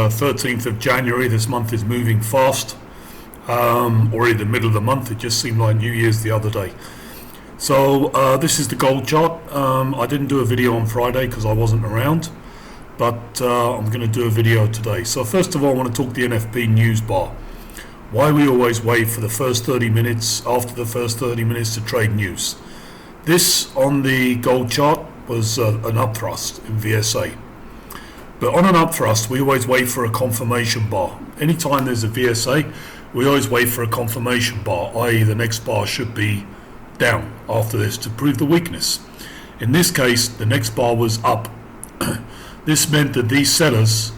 13th of January. This month is moving fast. Already the middle of the month. It just seemed like New Year's the other day. So this is the gold chart. I didn't do a video on Friday because I wasn't around, but I'm going to do a video today. So first of all, I want to talk the NFP news bar. Why we always wait for the first 30 minutes, after the first 30 minutes to trade news. This on the gold chart was an upthrust in VSA. But on an upthrust, we always wait for a confirmation bar. Anytime there's a VSA, we always wait for a confirmation bar, i.e. the next bar should be down after this to prove the weakness. In this case, the next bar was up. This meant that these sellers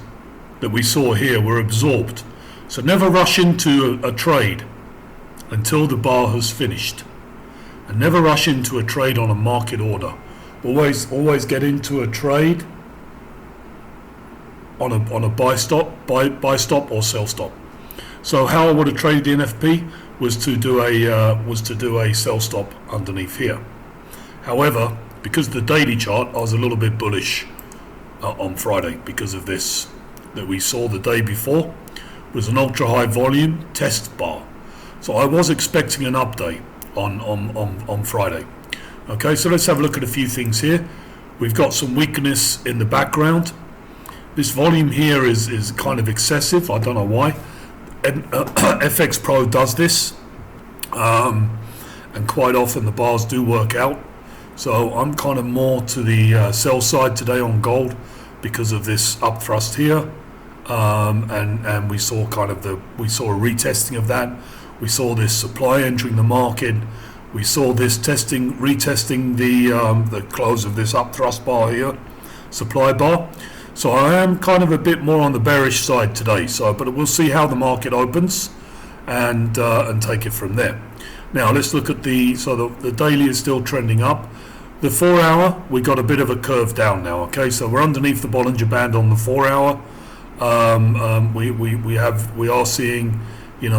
that we saw here were absorbed. So never rush into a trade until the bar has finished. And never rush into a trade on a market order. Always get into a trade on a buy stop or sell stop. So how I would have traded the NFP was to do a sell stop underneath here. However, because of the daily chart, I was a little bit bullish on Friday because of this that we saw the day before was an ultra high volume test bar. So I was expecting an update on Friday. Okay, so let's have a look at a few things here. We've got some weakness in the background. This volume here is kind of excessive. I don't know why. FX Pro does this, and quite often the bars do work out. So I'm kind of more to the sell side today on gold because of this upthrust here, and we saw a retesting of that. We saw this supply entering the market. We saw this retesting the close of this upthrust bar here, supply bar. So I am kind of a bit more on the bearish side today. But we'll see how the market opens, and take it from there. Now let's look at the daily is still trending up. The 4 hour, we got a bit of a curve down now. Okay, so we're underneath the Bollinger Band on the 4 hour. We are seeing,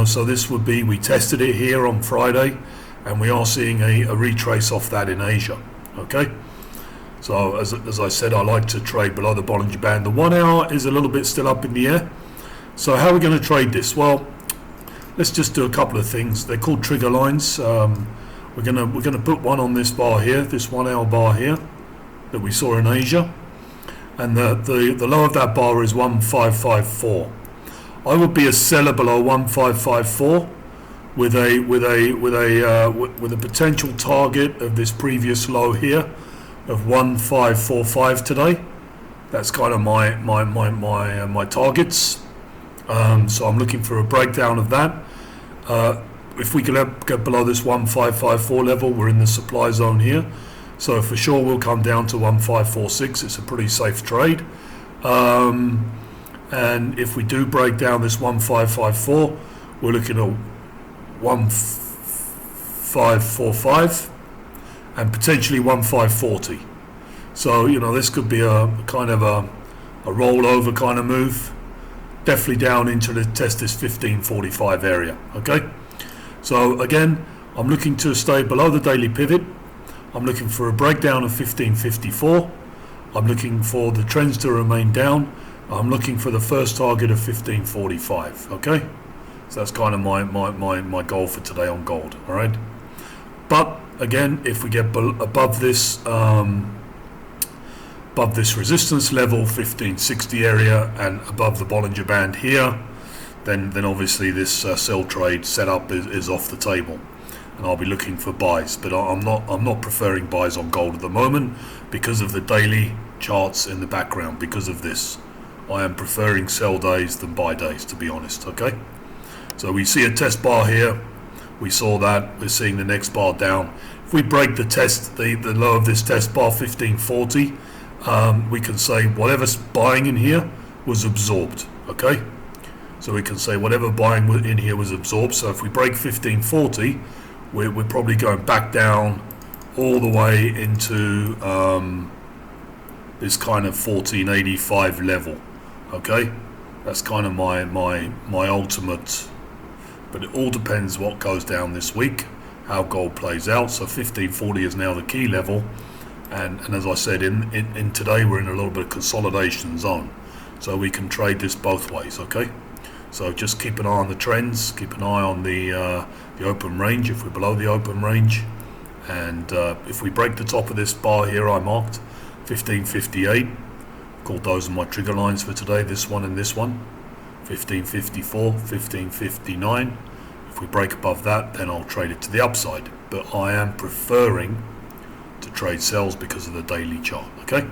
so this would be, we tested it here on Friday, and we are seeing a retrace off that in Asia. Okay. So as I said, I like to trade below the Bollinger Band. The 1 hour is a little bit still up in the air. So how are we going to trade this? Well, let's just do a couple of things. They're called trigger lines. We're gonna put one on this bar here, this 1 hour bar here that we saw in Asia, and the low of that bar is 1554. I would be a seller below 1554 with a potential target of this previous low here of 1545 today. That's kind of my targets. So I'm looking for a breakdown of that. If we can get below this 1554 level, we're in the supply zone here. So for sure we'll come down to 1546. It's a pretty safe trade. And if we do break down this 1554, we're looking at 1545 and potentially 1540. So this could be a kind of a rollover kind of move, definitely down into the test this 1545 area. Okay, so again, I'm looking to stay below the daily pivot. I'm looking for a breakdown of 1554. I'm looking for the trends to remain down. I'm looking for the first target of 1545. Okay, so that's kind of my goal for today on gold. All right, but again, if we get above this resistance level, 1560 area, and above the Bollinger Band here, then obviously this sell trade setup is off the table, and I'll be looking for buys. But I'm not preferring buys on gold at the moment because of the daily charts in the background. Because of this, I am preferring sell days than buy days, to be honest. Okay, so we see a test bar here. We saw that. We're seeing the next bar down. If we break the test, the low of this test bar, 1540, we can say whatever's buying in here was absorbed. Okay, so we can say whatever buying in here was absorbed. So if we break 1540, we're probably going back down all the way into this kind of 1485 level. Okay, that's kind of my ultimate. But it all depends what goes down this week, how gold plays out. So 1540 is now the key level, and as I said, in today we're in a little bit of consolidation zone. so we can trade this both ways, okay? So just keep an eye on the trends, keep an eye on the open range if we're below the open range, and if we break the top of this bar here I marked, 1558, called those are my trigger lines for today, this one and this one, 1554, 1559. If we break above that, then I'll trade it to the upside, but I am preferring to trade sells because of the daily chart, okay?